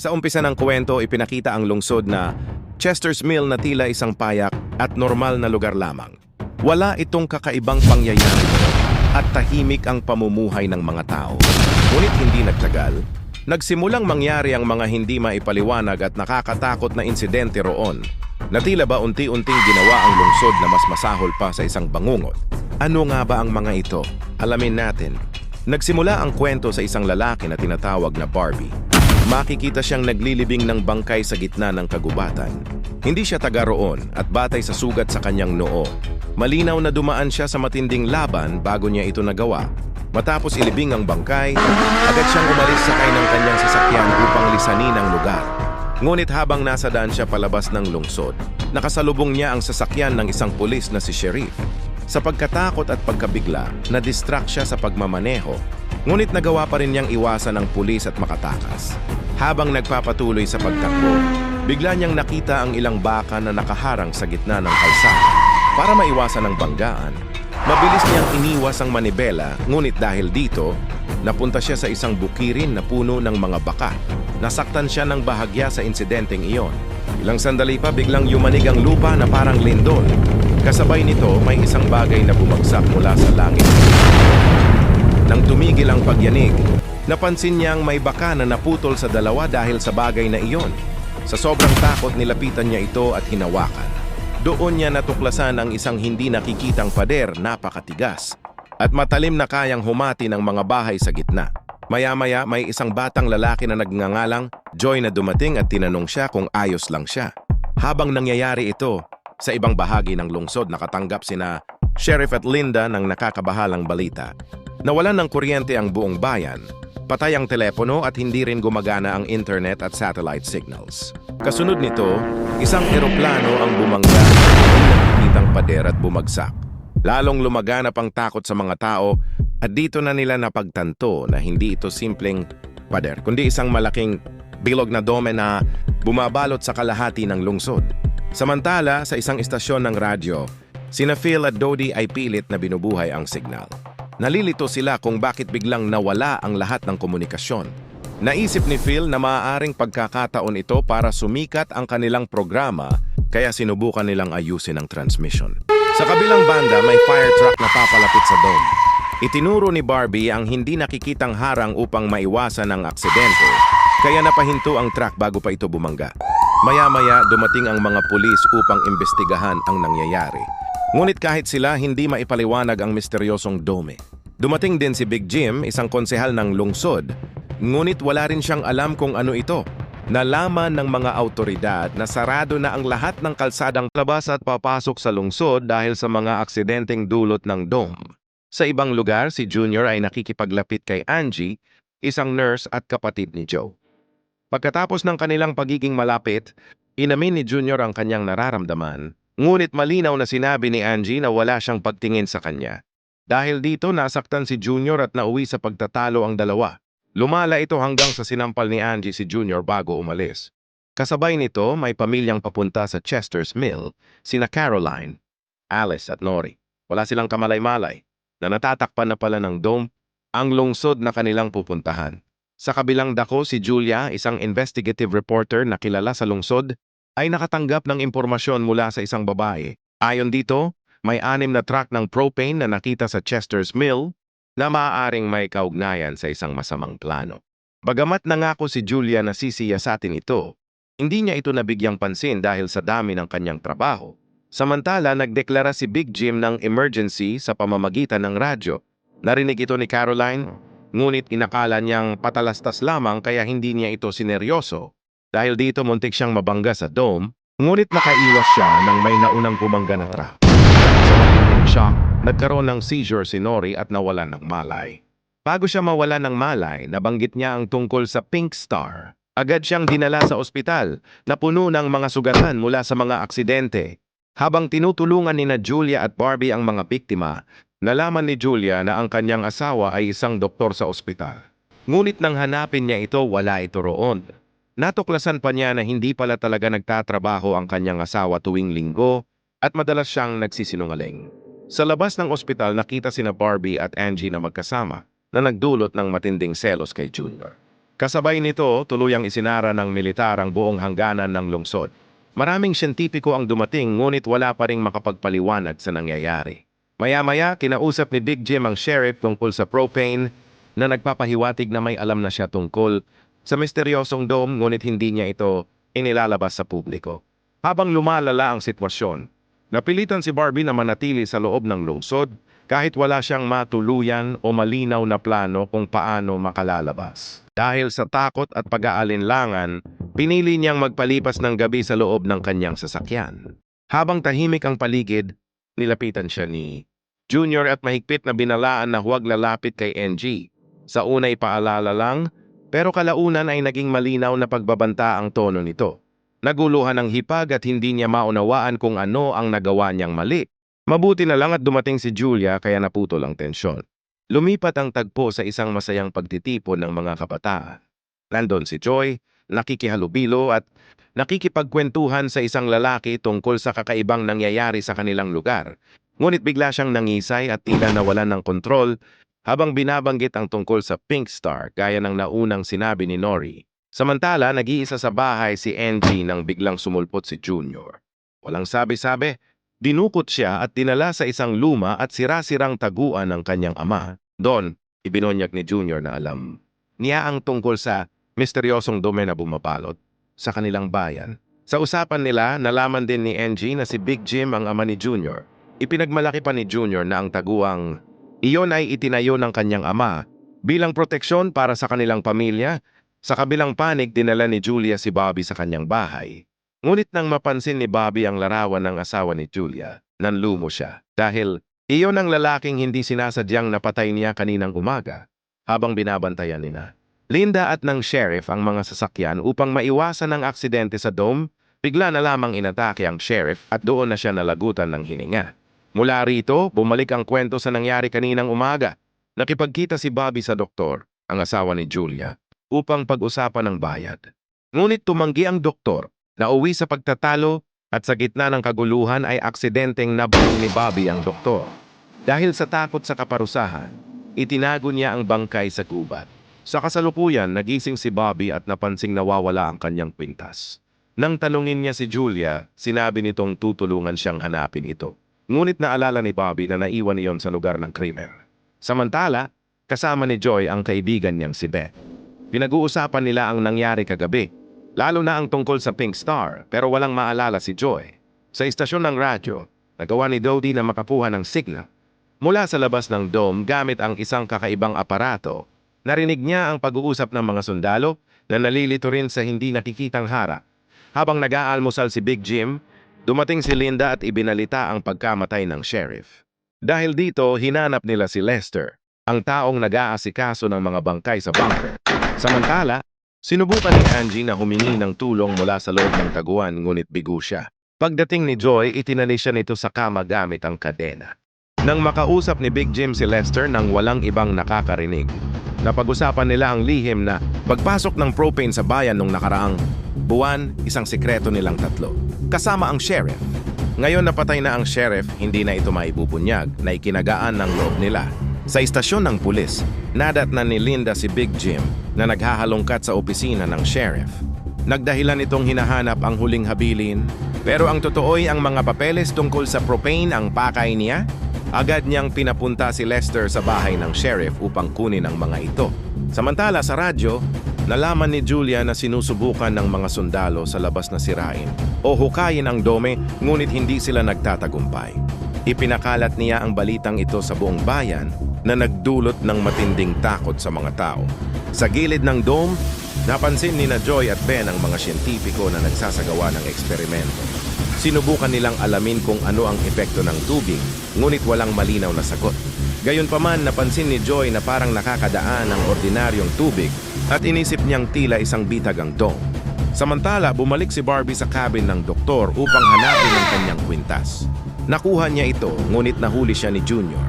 Sa umpisa ng kwento, ipinakita ang lungsod na Chester's Mill na tila isang payak at normal na lugar lamang. Wala itong kakaibang pangyayari at tahimik ang pamumuhay ng mga tao. Ngunit hindi nagtagal, nagsimulang mangyari ang mga hindi maipaliwanag at nakakatakot na insidente roon, na tila ba unti-unting ginawa ang lungsod na mas masahol pa sa isang bangungot. Ano nga ba ang mga ito? Alamin natin. Nagsimula ang kwento sa isang lalaki na tinatawag na Barbie. Makikita siyang naglilibing ng bangkay sa gitna ng kagubatan. Hindi siya taga roon at batay sa sugat sa kanyang noo. Malinaw na dumaan siya sa matinding laban bago niya ito nagawa. Matapos ilibing ang bangkay, agad siyang umalis sakay ng kanyang sasakyan upang lisanin ang lugar. Ngunit habang nasa daan siya palabas ng lungsod, nakasalubong niya ang sasakyan ng isang pulis na si Sheriff. Sa pagkatakot at pagkabigla, na-distract siya sa pagmamaneho. Ngunit nagawa pa rin niyang iwasan ang pulis at makatakas. Habang nagpapatuloy sa pagtakbo, bigla niyang nakita ang ilang baka na nakaharang sa gitna ng kalsada. Para maiwasan ang banggaan, mabilis niyang iniwas ang manibela, ngunit dahil dito, napunta siya sa isang bukirin na puno ng mga baka. Nasaktan siya ng bahagya sa insidenteng iyon. Ilang sandali pa biglang yumanig ang lupa na parang lindol. Kasabay nito, may isang bagay na bumagsak mula sa langit. Nang tumigil ang pagyanig, napansin niyang may baka na naputol sa dalawa dahil sa bagay na iyon. Sa sobrang takot, nilapitan niya ito at hinawakan. Doon niya natuklasan ang isang hindi nakikitang pader, napakatigas, at matalim na kayang humati ng mga bahay sa gitna. Maya-maya, may isang batang lalaki na nagngangalang Joy na dumating at tinanong siya kung ayos lang siya. Habang nangyayari ito, sa ibang bahagi ng lungsod nakatanggap sina Sheriff at Linda ng nakakabahalang balita. Nawalan ng kuryente ang buong bayan, patay ang telepono at hindi rin gumagana ang internet at satellite signals. Kasunod nito, isang eroplano ang bumangga sa hindi nakikitang pader at bumagsak. Lalong lumaganap ang takot sa mga tao at dito na nila napagtanto na hindi ito simpleng pader, kundi isang malaking bilog na dome na bumabalot sa kalahati ng lungsod. Samantala, sa isang istasyon ng radyo, sina Phil at Dodie ay pilit na binubuhay ang signal. Nalilito sila kung bakit biglang nawala ang lahat ng komunikasyon. Naisip ni Phil na maaaring pagkakataon ito para sumikat ang kanilang programa, kaya sinubukan nilang ayusin ang transmission. Sa kabilang banda, may fire truck na papalapit sa dome. Itinuro ni Barbie ang hindi nakikitang harang upang maiwasan ang aksidente, kaya napahinto ang truck bago pa ito bumangga. Maya-maya, dumating ang mga pulis upang imbestigahan ang nangyayari. Ngunit kahit sila, hindi maipaliwanag ang misteryosong dome. Dumating din si Big Jim, isang konsehal ng lungsod, ngunit wala rin siyang alam kung ano ito. Nalaman ng mga autoridad na sarado na ang lahat ng kalsadang labas at papasok sa lungsod dahil sa mga aksidenteng dulot ng dome. Sa ibang lugar, si Junior ay nakikipaglapit kay Angie, isang nurse at kapatid ni Joe. Pagkatapos ng kanilang pagiging malapit, inamin ni Junior ang kanyang nararamdaman, ngunit malinaw na sinabi ni Angie na wala siyang pagtingin sa kanya. Dahil dito, nasaktan si Junior at nauwi sa pagtatalo ang dalawa. Lumala ito hanggang sa sinampal ni Angie si Junior bago umalis. Kasabay nito, may pamilyang papunta sa Chester's Mill, sina Caroline, Alice at Nori. Wala silang kamalay-malay na natatakpan na pala ng dome ang lungsod na kanilang pupuntahan. Sa kabilang dako, si Julia, isang investigative reporter na kilala sa lungsod, ay nakatanggap ng impormasyon mula sa isang babae. Ayon dito, may 6 na truck ng propane na nakita sa Chester's Mill na maaaring may kaugnayan sa isang masamang plano. Bagamat nangako si Julia na sisiyasatin ito, hindi niya ito nabigyang pansin dahil sa dami ng kanyang trabaho. Samantala, nagdeklara si Big Jim ng emergency sa pamamagitan ng radyo. Narinig ito ni Caroline, ngunit inakala niyang patalastas lamang kaya hindi niya ito sineryoso. Dahil dito muntik siyang mabangga sa dome, ngunit nakaiwas siya nang may naunang bumangga na truck. Sa matinding shock, nagkaroon ng seizure si Nori at nawalan ng malay. Bago siya mawalan ng malay, nabanggit niya ang tungkol sa Pink Star. Agad siyang dinala sa ospital na puno ng mga sugatan mula sa mga aksidente. Habang tinutulungan ni Julia at Barbie ang mga biktima, nalaman ni Julia na ang kanyang asawa ay isang doktor sa ospital. Ngunit nang hanapin niya ito, wala ito roon. Natuklasan pa niya na hindi pala talaga nagtatrabaho ang kanyang asawa tuwing linggo at madalas siyang nagsisinungaling. Sa labas ng ospital, nakita sina Barbie at Angie na magkasama na nagdulot ng matinding selos kay Junior. Kasabay nito, tuluyang isinara ng militar ang buong hangganan ng lungsod. Maraming siyentipiko ang dumating ngunit wala pa ring makapagpaliwanag sa nangyayari. Maya-maya, kinausap ni Big Jim ang sheriff tungkol sa propane na nagpapahiwatig na may alam na siya tungkol sa misteryosong dome ngunit hindi niya ito inilalabas sa publiko. Habang lumalala ang sitwasyon, napilitan si Barbie na manatili sa loob ng lungsod kahit wala siyang matuluyan o malinaw na plano kung paano makalalabas. Dahil sa takot at pag-aalinlangan, pinili niyang magpalipas ng gabi sa loob ng kanyang sasakyan. Habang tahimik ang paligid, nilapitan siya ni Junior at mahigpit na binalaan na huwag lalapit kay NG. Sa unay paalala lang, pero kalaunan ay naging malinaw na pagbabanta ang tono nito. Naguluhan ng hipag at hindi niya maunawaan kung ano ang nagawa niyang mali. Mabuti na lang at dumating si Julia kaya naputol ang tensyon. Lumipat ang tagpo sa isang masayang pagtitipon ng mga kabataan. Nandon si Joy, nakikihalubilo at nakikipagkwentuhan sa isang lalaki tungkol sa kakaibang nangyayari sa kanilang lugar. Ngunit bigla siyang nangisay at tila nawalan ng kontrol habang binabanggit ang tungkol sa Pink Star gaya ng naunang sinabi ni Nori. Samantala, nag-iisa sa bahay si NG nang biglang sumulpot si Junior. Walang sabi-sabi, dinukot siya at dinala sa isang luma at sira-sirang taguan ng kanyang ama. Doon, ibinonyag ni Junior na alam niya ang tungkol sa misteryosong dome na bumapalot sa kanilang bayan. Sa usapan nila, nalaman din ni NG na si Big Jim ang ama ni Junior. Ipinagmalaki pa ni Junior na ang taguang iyon ay itinayo ng kanyang ama bilang proteksyon para sa kanilang pamilya. Sa kabilang panig, dinala ni Julia si Bobby sa kanyang bahay. Ngunit nang mapansin ni Bobby ang larawan ng asawa ni Julia, nanlumo siya. Dahil iyon ang lalaking hindi sinasadyang napatay niya kaninang umaga habang binabantayan nila Linda at ng sheriff ang mga sasakyan upang maiwasan ang aksidente sa dome. Bigla na lamang inatake ang sheriff at doon na siya nalagutan ng hininga. Mula rito, bumalik ang kwento sa nangyari kaninang umaga. Nakipagkita si Bobby sa doktor, ang asawa ni Julia, upang pag-usapan ng bayad. Ngunit tumanggi ang doktor na uwi sa pagtatalo at sa gitna ng kaguluhan ay aksidenteng nabuong ni Bobby ang doktor. Dahil sa takot sa kaparusahan, itinago niya ang bangkay sa gubat. Sa kasalukuyan, nagising si Bobby at napansing nawawala ang kanyang kwintas. Nang tanungin niya si Julia, sinabi nitong tutulungan siyang hanapin ito. Ngunit naalala ni Bobby na naiwan iyon sa lugar ng krimen. Samantala, kasama ni Joy ang kaibigan niyang si Beth. Pinag-uusapan nila ang nangyari kagabi, lalo na ang tungkol sa Pink Star, pero walang maalala si Joy. Sa istasyon ng radyo, nagawa ni Dodie na makakuha ng signal. Mula sa labas ng dome gamit ang isang kakaibang aparato, narinig niya ang pag-uusap ng mga sundalo na nalilito rin sa hindi nakikitang harap. Habang nag-aalmusal si Big Jim, dumating si Linda at ibinalita ang pagkamatay ng sheriff. Dahil dito, hinanap nila si Lester, ang taong nag-aasikaso ng mga bangkay sa bunker. Samantala, sinubukan ni Angie na humingi ng tulong mula sa loob ng taguan ngunit bigo siya. Pagdating ni Joy, itinali siya nito sa kama gamit ang kadena. Nang makausap ni Big Jim si Lester nang walang ibang nakakarinig, napag-usapan nila ang lihim na pagpasok ng propane sa bayan nung nakaraang buwan, isang sikreto nilang tatlo. Kasama ang sheriff. Ngayon napatay na ang sheriff, hindi na ito maibubunyag na ikinagaan ng loob nila. Sa istasyon ng pulis, nadatnan ni Linda si Big Jim na naghahalongkat sa opisina ng sheriff. Nagdahilan itong hinahanap ang huling habilin, pero ang totoo'y ang mga papeles tungkol sa propane ang pakay niya. Agad niyang pinapunta si Lester sa bahay ng sheriff upang kunin ang mga ito. Samantala sa radyo, nalaman ni Julia na sinusubukan ng mga sundalo sa labas na sirain o hukayin ang dome ngunit hindi sila nagtatagumpay. Ipinakalat niya ang balitang ito sa buong bayan na nagdulot ng matinding takot sa mga tao. Sa gilid ng dome, napansin ni Joy at Ben ang mga siyentipiko na nagsasagawa ng eksperimento. Sinubukan nilang alamin kung ano ang epekto ng tubig, ngunit walang malinaw na sagot. Gayunpaman, napansin ni Joy na parang nakakadaan ang ordinaryong tubig at inisip niyang tila isang bitag ang dome. Samantala, bumalik si Barbie sa cabin ng doktor upang hanapin ang kanyang kwintas. Nakuha niya ito, ngunit nahuli siya ni Junior.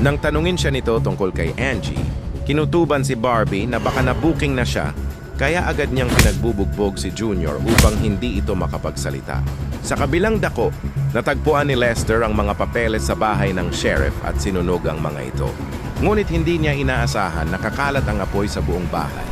Nang tanungin siya nito tungkol kay Angie, kinutuban si Barbie na baka na-booking na siya, kaya agad niyang pinagbubugbog si Junior upang hindi ito makapagsalita. Sa kabilang dako, natagpuan ni Lester ang mga papeles sa bahay ng sheriff at sinunog ang mga ito. Ngunit hindi niya inaasahan na kakalat ang apoy sa buong bahay.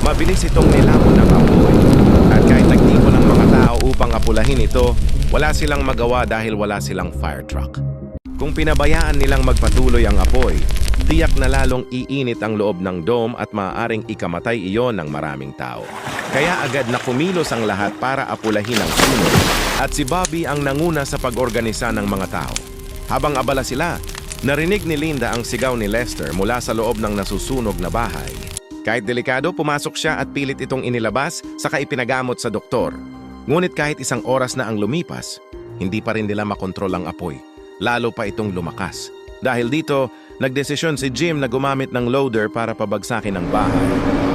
Mabilis itong nilamon ng apoy. At kahit nagtipon ng mga tao upang apulahin ito, wala silang magawa dahil wala silang fire truck. Kung pinabayaan nilang magpatuloy ang apoy, tiyak na lalong iinit ang loob ng dome at maaaring ikamatay iyon ng maraming tao. Kaya agad na kumilos ang lahat para apulahin ang sunog at si Bobby ang nanguna sa pag-organisa ng mga tao. Habang abala sila, narinig ni Linda ang sigaw ni Lester mula sa loob ng nasusunog na bahay. Kahit delikado, pumasok siya at pilit itong inilabas saka ipinagamot sa doktor. Ngunit kahit isang oras na ang lumipas, hindi pa rin nila makontrol ang apoy. Lalo pa itong lumakas. Dahil dito, nagdesisyon si Jim na gumamit ng loader para pabagsakin ang bahay.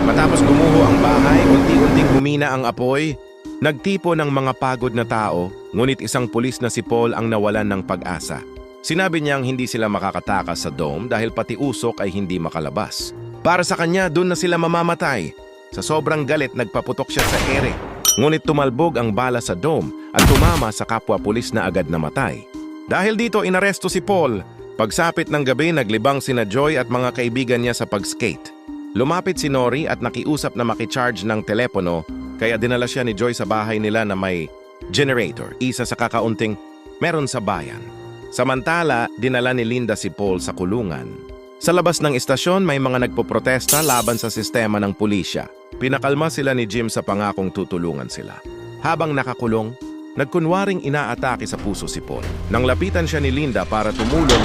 Matapos gumuho ang bahay, unti-unting humina ang apoy. Nagtipo ng mga pagod na tao, ngunit isang pulis na si Paul ang nawalan ng pag-asa. Sinabi niyang hindi sila makakatakas sa dome dahil pati usok ay hindi makalabas. Para sa kanya, doon na sila mamamatay. Sa sobrang galit, nagpaputok siya sa ere. Ngunit tumalbog ang bala sa dome at tumama sa kapwa pulis na agad namatay. Dahil dito, inaresto si Paul. Pagsapit ng gabi, naglibang sina Joy at mga kaibigan niya sa pag-skate. Lumapit si Nori at nakiusap na makicharge ng telepono, kaya dinala siya ni Joy sa bahay nila na may generator, isa sa kakaunting meron sa bayan. Samantala, dinala ni Linda si Paul sa kulungan. Sa labas ng istasyon, may mga nagpoprotesta laban sa sistema ng pulisya. Pinakalma sila ni Jim sa pangakong tutulungan sila. Habang nakakulong, nagkunwaring inaatake sa puso si Paul. Nang lapitan siya ni Linda para tumulong,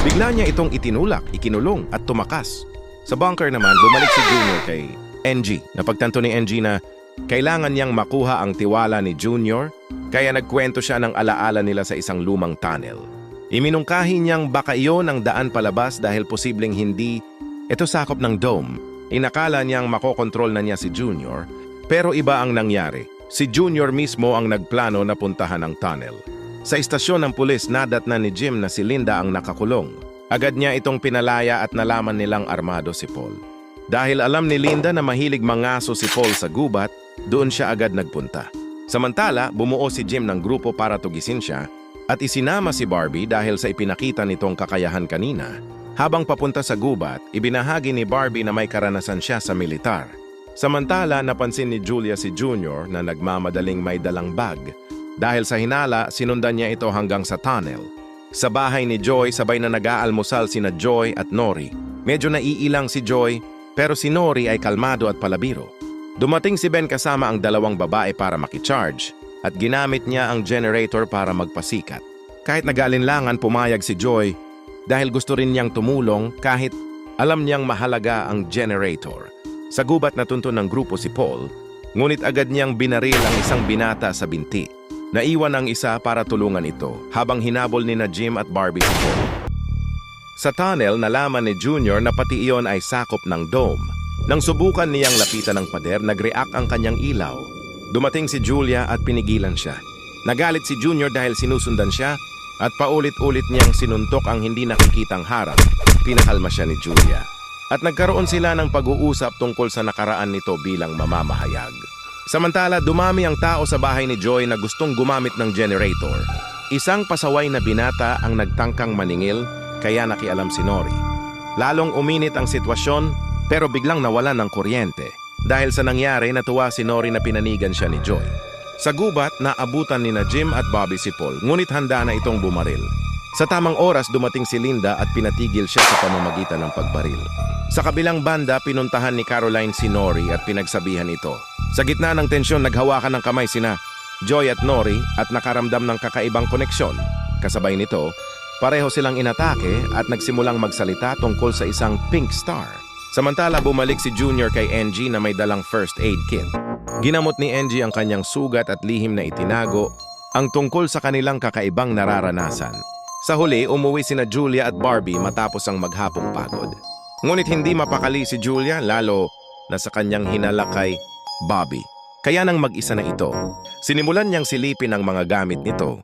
bigla niya itong ikinulong at tumakas. Sa bunker naman, bumalik si Junior kay NG. Napagtanto ni NG na kailangan niyang makuha ang tiwala ni Junior, kaya nagkwento siya ng alaala nila sa isang lumang tunnel. Iminungkahi niyang baka iyon ang daan palabas dahil posibleng hindi ito sakop ng dome. Inakala niyang makokontrol na niya si Junior, pero iba ang nangyari. Si Junior mismo ang nagplano na puntahan ang tunnel. Sa istasyon ng pulis, nadatna ni Jim na si Linda ang nakakulong. Agad niya itong pinalaya at nalaman nilang armado si Paul. Dahil alam ni Linda na mahilig mangaso si Paul sa gubat, doon siya agad nagpunta. Samantala, bumuo si Jim ng grupo para tugisin siya at isinama si Barbie dahil sa ipinakita nitong kakayahan kanina. Habang papunta sa gubat, ibinahagi ni Barbie na may karanasan siya sa militar. Samantala, napansin ni Julia si Junior na nagmamadaling may dalang bag. Dahil sa hinala, sinundan niya ito hanggang sa tunnel. Sa bahay ni Joy, sabay na nag-aalmusal sina Joy at Nori. Medyo naiilang si Joy, pero si Nori ay kalmado at palabiro. Dumating si Ben kasama ang dalawang babae para makicharge at ginamit niya ang generator para magpasikat. Kahit nag-alinlangan, pumayag si Joy dahil gusto rin niyang tumulong kahit alam niyang mahalaga ang generator. Sa gubat natunto ng grupo si Paul, ngunit agad niyang binaril ang isang binata sa binti. Naiwan ang isa para tulungan ito habang hinabol ni na Jim at Barbie si Paul. Sa tunnel, nalaman ni Junior na pati iyon ay sakop ng dome. Nang subukan niyang lapitan ng pader, nag-react ang kanyang ilaw. Dumating si Julia at pinigilan siya. Nagalit si Junior dahil sinusundan siya at paulit-ulit niyang sinuntok ang hindi nakikitang harang. Pinakalma siya ni Julia. At nagkaroon sila ng pag-uusap tungkol sa nakaraan nito bilang mamamahayag. Samantala, dumami ang tao sa bahay ni Joy na gustong gumamit ng generator. Isang pasaway na binata ang nagtangkang maningil, kaya nakialam si Nori. Lalong uminit ang sitwasyon, pero biglang nawalan ng kuryente. Dahil sa nangyari, natuwa si Nori na pinanigan siya ni Joy. Sa gubat, naabutan ni na Jim at Bobby si Paul, ngunit handa na itong bumaril. Sa tamang oras, dumating si Linda at pinatigil siya sa pamamagitan ng pagbaril. Sa kabilang banda, pinuntahan ni Caroline si Nori at pinagsabihan ito. Sa gitna ng tensyon, naghawakan ng kamay sina Joy at Nori at nakaramdam ng kakaibang koneksyon. Kasabay nito, pareho silang inatake at nagsimulang magsalita tungkol sa isang pink star. Samantala, bumalik si Junior kay NG na may dalang first aid kit. Ginamot ni NG ang kanyang sugat at lihim na itinago ang tungkol sa kanilang kakaibang nararanasan. Sa huli, umuwi sina Julia at Barbie matapos ang maghapong pagod. Ngunit hindi mapakali si Julia, lalo na sa kanyang hinala kay Bobby. Kaya nang mag-isa na ito, sinimulan niyang silipin ang mga gamit nito